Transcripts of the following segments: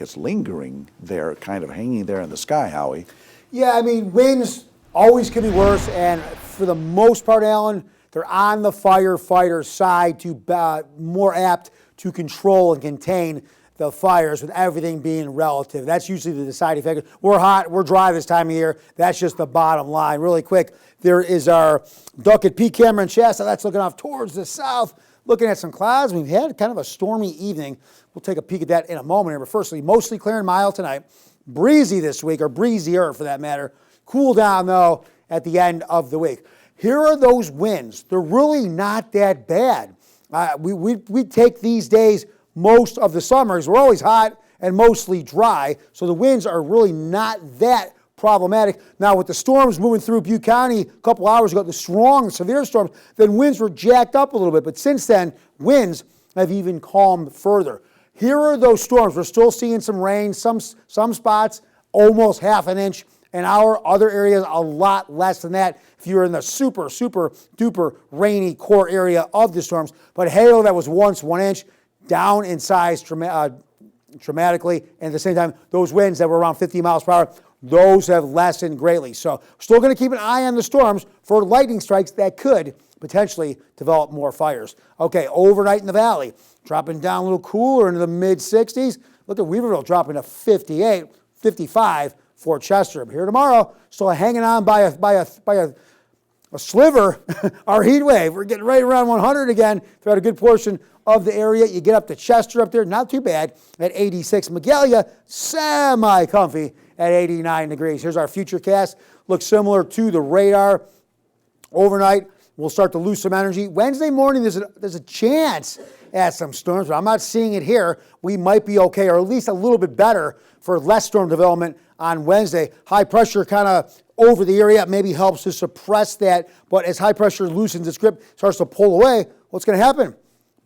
It's lingering there, kind of hanging there in the sky, Howie. Yeah, I mean, winds always could be worse, and for the most part, Alan, they're on the firefighter side to more apt to control and contain the fires, with everything being relative. That's usually the deciding factor. We're hot, we're dry this time of year. That's just the bottom line. Really quick, there is our Duckett Peak camera in Shasta. That's looking off towards the south, looking at some clouds. We've had kind of a stormy evening. We'll take a peek at that in a moment here. But firstly, mostly clear and mild tonight. Breezy this week, or breezier for that matter. Cool down, though, at the end of the week. Here are those winds. They're really not that bad. We take these days most of the summers. We're always hot and mostly dry, so the winds are really not that problematic. Now, with the storms moving through Butte County a couple hours ago, the strong, severe storms, then winds were jacked up a little bit. But since then, winds have even calmed further. Here are those storms. We're still seeing some rain, some spots almost half an inch an hour, other areas a lot less than that if you're in the super, super duper rainy core area of the storms. But hail that was once 1 inch, down in size dramatically, and at the same time, those winds that were around 50 miles per hour, those have lessened greatly. So we're still going to keep an eye on the storms for lightning strikes that could potentially develop more fires. Okay, overnight in the valley, dropping down a little cooler into the mid-60s. Look at Weaverville dropping to 58, 55 for Chester. But here tomorrow, still hanging on by a sliver, our heat wave. We're getting right around 100 again throughout a good portion of the area. You get up to Chester up there, not too bad, at 86. Magalia, semi-comfy at 89 degrees. Here's our future cast. Looks similar to the radar. Overnight, we'll start to lose some energy. Wednesday morning, there's a chance at some storms, but I'm not seeing it here. We might be okay, or at least a little bit better for less storm development on Wednesday. High pressure kind of over the area maybe helps to suppress that, but as high pressure loosens its grip, starts to pull away, what's going to happen?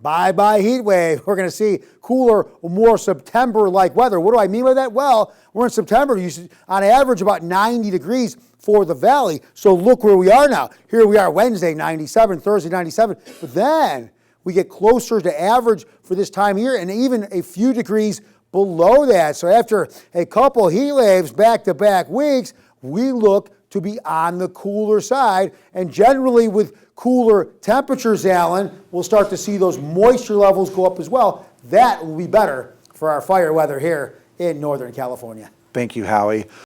Bye-bye heat wave. We're going to see cooler, more September-like weather. What do I mean by that? Well, we're in September, on average about 90 degrees for the valley. So look where we are now. Here we are Wednesday, 97, Thursday, 97. But then we get closer to average for this time of year and even a few degrees below that. So after a couple heat waves back-to-back weeks, we look to be on the cooler side. And generally with cooler temperatures, Alan, we'll start to see those moisture levels go up as well. That will be better for our fire weather here in Northern California. Thank you, Howie.